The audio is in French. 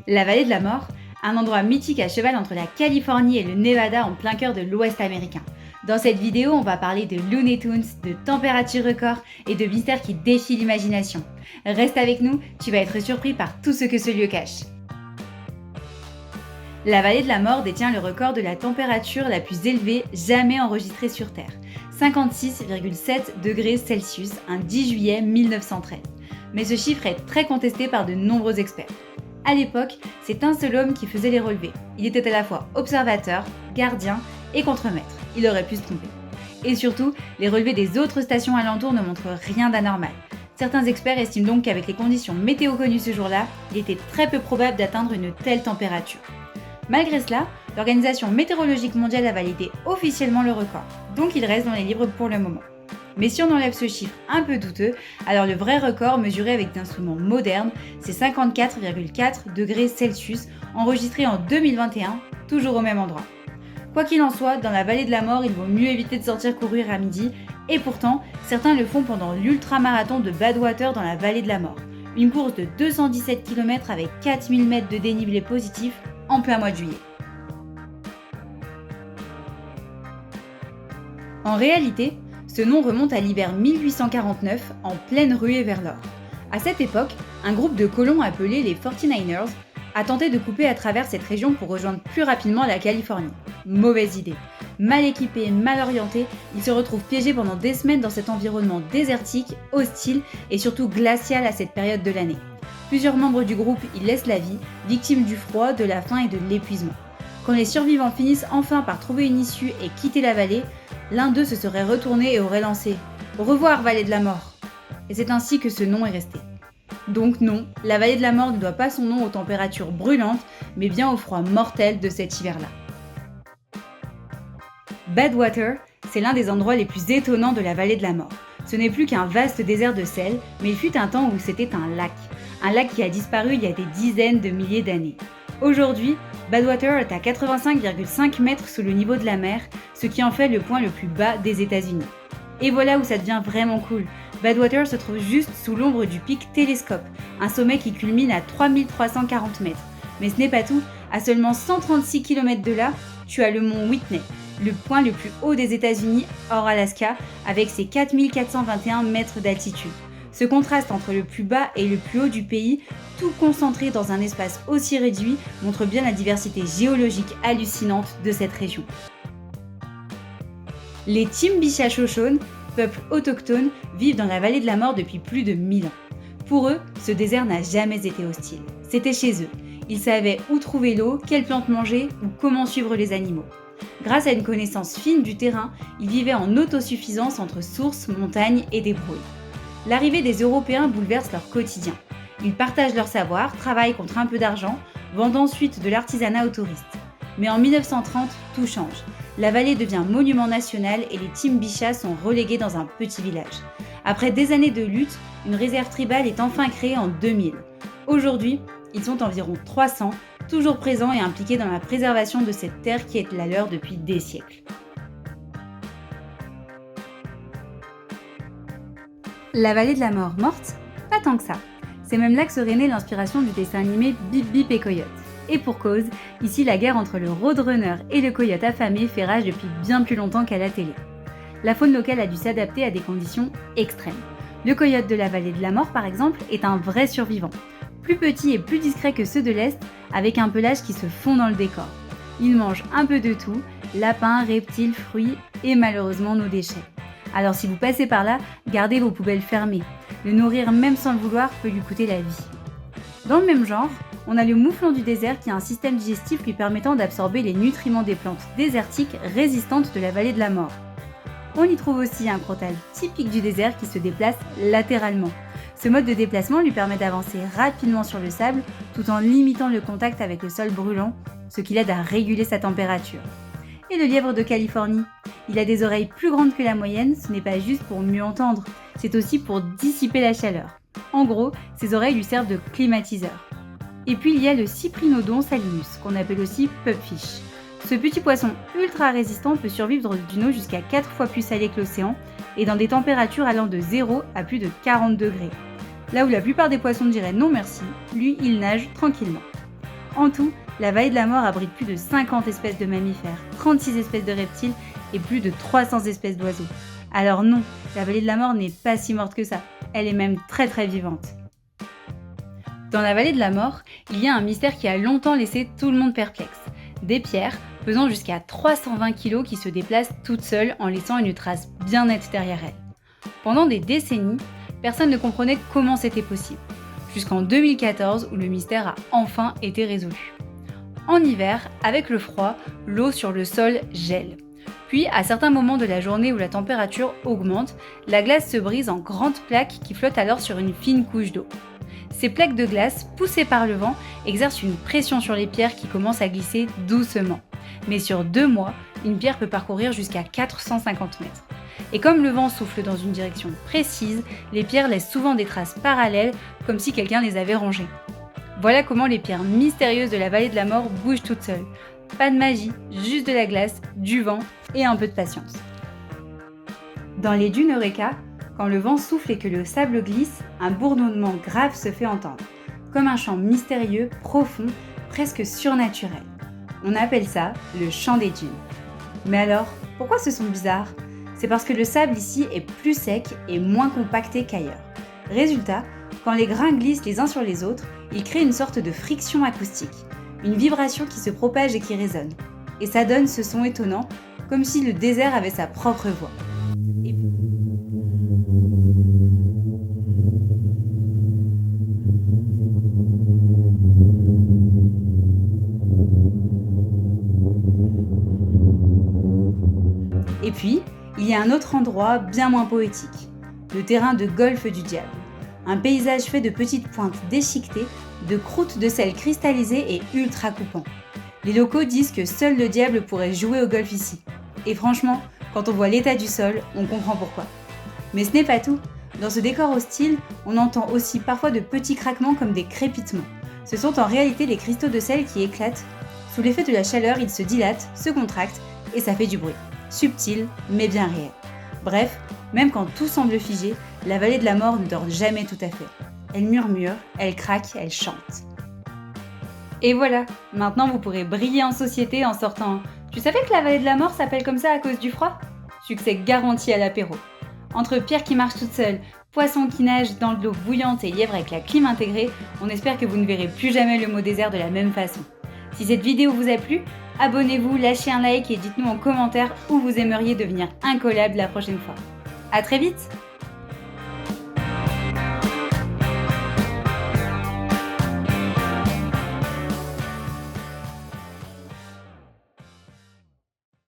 La vallée de la mort, un endroit mythique à cheval entre la Californie et le Nevada en plein cœur de l'Ouest américain. Dans cette vidéo, on va parler de Looney Tunes, de températures records et de mystères qui défient l'imagination. Reste avec nous, tu vas être surpris par tout ce que ce lieu cache. La vallée de la mort détient le record de la température la plus élevée jamais enregistrée sur Terre, 56,7 degrés Celsius, un 10 juillet 1913. Mais ce chiffre est très contesté par de nombreux experts. À l'époque, c'est un seul homme qui faisait les relevés. Il était à la fois observateur, gardien et contremaître. Il aurait pu se tromper. Et surtout, les relevés des autres stations alentours ne montrent rien d'anormal. Certains experts estiment donc qu'avec les conditions météo connues ce jour-là, il était très peu probable d'atteindre une telle température. Malgré cela, l'Organisation météorologique mondiale a validé officiellement le record, donc il reste dans les livres pour le moment. Mais si on enlève ce chiffre un peu douteux, alors le vrai record mesuré avec des instruments modernes, c'est 54,4 degrés Celsius, enregistré en 2021, toujours au même endroit. Quoi qu'il en soit, dans la vallée de la mort, il vaut mieux éviter de sortir courir à midi, et pourtant, certains le font pendant l'ultramarathon de Badwater dans la vallée de la mort, une course de 217 km avec 4000 mètres de dénivelé positif en plein mois de juillet. En réalité, ce nom remonte à l'hiver 1849, en pleine ruée vers l'or. À cette époque, un groupe de colons appelés les 49ers a tenté de couper à travers cette région pour rejoindre plus rapidement la Californie. Mauvaise idée. Mal équipés, mal orientés, ils se retrouvent piégés pendant des semaines dans cet environnement désertique, hostile et surtout glacial à cette période de l'année. Plusieurs membres du groupe y laissent la vie, victimes du froid, de la faim et de l'épuisement. Quand les survivants finissent enfin par trouver une issue et quitter la vallée, l'un d'eux se serait retourné et aurait lancé « Au revoir, vallée de la mort !» Et c'est ainsi que ce nom est resté. Donc non, la vallée de la mort ne doit pas son nom aux températures brûlantes, mais bien au froid mortel de cet hiver-là. Badwater, c'est l'un des endroits les plus étonnants de la vallée de la mort. Ce n'est plus qu'un vaste désert de sel, mais il fut un temps où c'était un lac qui a disparu il y a des dizaines de milliers d'années. Aujourd'hui, Badwater est à 85,5 mètres sous le niveau de la mer, ce qui en fait le point le plus bas des États-Unis. Et voilà où ça devient vraiment cool. Badwater se trouve juste sous l'ombre du pic Telescope, un sommet qui culmine à 3340 mètres. Mais ce n'est pas tout, à seulement 136 km de là, tu as le mont Whitney, le point le plus haut des États-Unis hors Alaska, avec ses 4421 mètres d'altitude. Ce contraste entre le plus bas et le plus haut du pays, tout concentré dans un espace aussi réduit, montre bien la diversité géologique hallucinante de cette région. Les Timbisha-Shoshone, peuple autochtone, vivent dans la vallée de la mort depuis plus de 1000 ans. Pour eux, ce désert n'a jamais été hostile. C'était chez eux. Ils savaient où trouver l'eau, quelles plantes manger ou comment suivre les animaux. Grâce à une connaissance fine du terrain, ils vivaient en autosuffisance entre sources, montagnes et débrouilles. L'arrivée des Européens bouleverse leur quotidien. Ils partagent leur savoir, travaillent contre un peu d'argent, vendent ensuite de l'artisanat aux touristes. Mais en 1930, tout change. La vallée devient monument national et les Timbisha sont relégués dans un petit village. Après des années de lutte, une réserve tribale est enfin créée en 2000. Aujourd'hui, ils sont environ 300, toujours présents et impliqués dans la préservation de cette terre qui est la leur depuis des siècles. La vallée de la mort morte? Pas tant que ça. C'est même là que serait née l'inspiration du dessin animé Bip Bip et Coyote. Et pour cause, ici la guerre entre le Roadrunner et le coyote affamé fait rage depuis bien plus longtemps qu'à la télé. La faune locale a dû s'adapter à des conditions extrêmes. Le coyote de la vallée de la mort par exemple est un vrai survivant. Plus petit et plus discret que ceux de l'Est, avec un pelage qui se fond dans le décor. Il mange un peu de tout, lapins, reptiles, fruits et malheureusement nos déchets. Alors si vous passez par là, gardez vos poubelles fermées. Le nourrir même sans le vouloir peut lui coûter la vie. Dans le même genre, on a le mouflon du désert qui a un système digestif lui permettant d'absorber les nutriments des plantes désertiques résistantes de la vallée de la mort. On y trouve aussi un crotale typique du désert qui se déplace latéralement. Ce mode de déplacement lui permet d'avancer rapidement sur le sable tout en limitant le contact avec le sol brûlant, ce qui l'aide à réguler sa température. Et le lièvre de Californie? Il a des oreilles plus grandes que la moyenne, ce n'est pas juste pour mieux entendre, c'est aussi pour dissiper la chaleur. En gros, ses oreilles lui servent de climatiseur. Et puis il y a le Cyprinodon salinus, qu'on appelle aussi pupfish. Ce petit poisson ultra résistant peut survivre d'une eau jusqu'à 4 fois plus salée que l'océan et dans des températures allant de 0 à plus de 40 degrés. Là où la plupart des poissons diraient non merci, lui il nage tranquillement. En tout, la vallée de la mort abrite plus de 50 espèces de mammifères, 36 espèces de reptiles et plus de 300 espèces d'oiseaux. Alors non, la vallée de la mort n'est pas si morte que ça, elle est même très très vivante. Dans la vallée de la mort, il y a un mystère qui a longtemps laissé tout le monde perplexe. Des pierres pesant jusqu'à 320 kg qui se déplacent toutes seules en laissant une trace bien nette derrière elles. Pendant des décennies, personne ne comprenait comment c'était possible, jusqu'en 2014 où le mystère a enfin été résolu. En hiver, avec le froid, l'eau sur le sol gèle. Puis, à certains moments de la journée où la température augmente, la glace se brise en grandes plaques qui flottent alors sur une fine couche d'eau. Ces plaques de glace, poussées par le vent, exercent une pression sur les pierres qui commencent à glisser doucement. Mais sur 2 mois, une pierre peut parcourir jusqu'à 450 mètres. Et comme le vent souffle dans une direction précise, les pierres laissent souvent des traces parallèles, comme si quelqu'un les avait rangées. Voilà comment les pierres mystérieuses de la vallée de la mort bougent toutes seules. Pas de magie, juste de la glace, du vent et un peu de patience. Dans les dunes Eureka, quand le vent souffle et que le sable glisse, un bourdonnement grave se fait entendre, comme un chant mystérieux, profond, presque surnaturel. On appelle ça le chant des dunes. Mais alors, pourquoi ce son bizarre ? C'est parce que le sable ici est plus sec et moins compacté qu'ailleurs. Résultat, quand les grains glissent les uns sur les autres, ils créent une sorte de friction acoustique, une vibration qui se propage et qui résonne. Et ça donne ce son étonnant, comme si le désert avait sa propre voix. Et puis, il y a un autre endroit bien moins poétique, le terrain de golf du diable. Un paysage fait de petites pointes déchiquetées, de croûtes de sel cristallisées et ultra coupant. Les locaux disent que seul le diable pourrait jouer au golf ici. Et franchement, quand on voit l'état du sol, on comprend pourquoi. Mais ce n'est pas tout. Dans ce décor hostile, on entend aussi parfois de petits craquements comme des crépitements. Ce sont en réalité les cristaux de sel qui éclatent. Sous l'effet de la chaleur, ils se dilatent, se contractent et ça fait du bruit. Subtil, mais bien réel. Bref, même quand tout semble figé, la vallée de la mort ne dort jamais tout à fait. Elle murmure, elle craque, elle chante. Et voilà, maintenant vous pourrez briller en société en sortant. Tu savais que la vallée de la mort s'appelle comme ça à cause du froid ? Succès garanti à l'apéro. Entre pierres qui marchent toutes seules, poissons qui nagent dans de l'eau bouillante et lièvres avec la clim intégrée, on espère que vous ne verrez plus jamais le mot désert de la même façon. Si cette vidéo vous a plu, abonnez-vous, lâchez un like et dites-nous en commentaire où vous aimeriez devenir incollable la prochaine fois. À très vite!